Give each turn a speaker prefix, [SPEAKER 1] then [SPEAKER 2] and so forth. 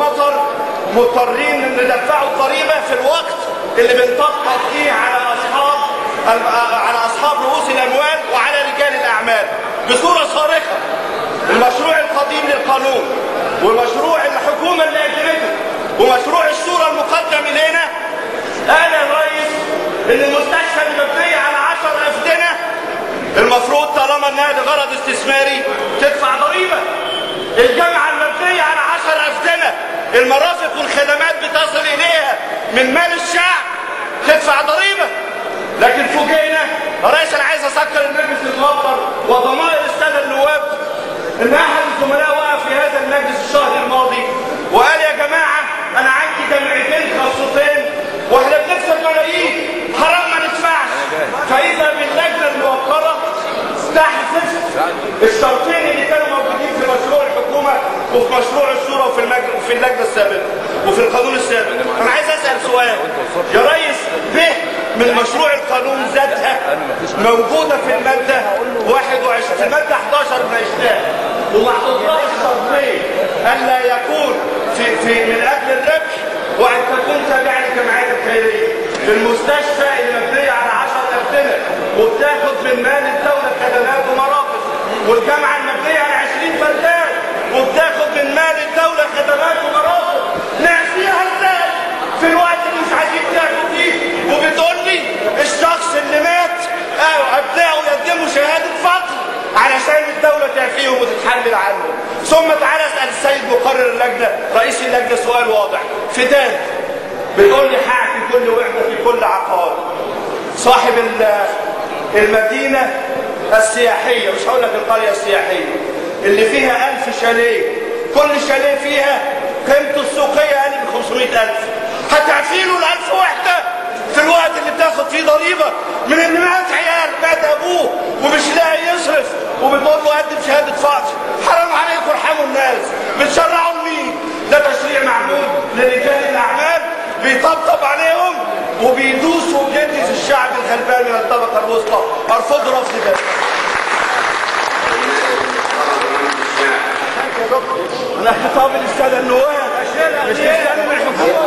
[SPEAKER 1] المطر مضطرين ان ندفعوا الضريبه في الوقت اللي بنطبق فيه على اصحاب رؤوس الاموال وعلى رجال الاعمال بصوره صارخه. المشروع القديم للقانون ومشروع الحكومه اللي قدمته ومشروع الشورى المقدم الينا قال يا ريس ان المستشفى المبنيه على 10 أفدنة المفروض طالما انها لغرض استثماري تدفع ضريبه. الجامعه المبنيه على 10 أفدنة المرافق والخدمات بتصل اليها من مال الشعب تدفع ضريبه. لكن فوجئنا يا ريس انا عايز اسكر المجلس الموقر وضمائر الساده النواب ان احد الزملاء وقف في هذا المجلس الشهر الماضي وقال يا جماعه انا عندي جامعتين خاصتين واحنا بنكسب ملايين حرام ما ندفعش. فاذا باللجنه الموقره تحذف الشرطين اللي كانوا موجودين في مشروع الحكومه وفي مشروع الشورى وفي اللجنه السابقه وفي القانون السابق. انا عايز اسال سؤال يا ريس، به من مشروع القانون ذاتها موجوده في الماده 21 في الماده 11 ناقشناها ومحطوط لها الشرطين الا يكون في من اجل الربح وان تكون تابعه للجمعيات الخيريه. في المستشفى اللي مبنيه على 10 أفدنة وبتاخد من مال الدوله خدمات ومرافق، والجامعه المبنيه على 20 فدان وبتاخد من مال الدوله خدمات ومرافق، نعفيها ازاي في الوقت اللي مش عايزين تاخد فيه؟ وبتقول لي الشخص اللي مات ابنائه يقدموا شهاده فقر علشان الدوله تعفيهم وتتحمل عنهم. ثم تعالى اسال السيد مقرر اللجنه رئيس اللجنه سؤال واضح فدان، بتقول لي هعفي كل وحده في كل عقار. صاحب المدينه السياحيه، مش هقول لك القريه السياحيه اللي فيها 1000 شاليه، كل شاليه فيها قيمته السوقيه اقل من 500,000، هتعفي له ال1000 وحده في الوقت اللي بتاخد فيه ضريبه من ان مات عيال، مات ابوه ومش لاقي يصرف وبتقول له قدم شهاده فقر. حرام عليكم ارحموا الناس، بتشرعوا لمين؟ ده تشريع معمول لرجال الاعمال بيطبطب عليهم وبيدوس وبيدس الشعب الغلبان من الطبقه الوسطى. ارفضوا رفض ده. انا خطاب للساده النواب مش للساده الحكومه.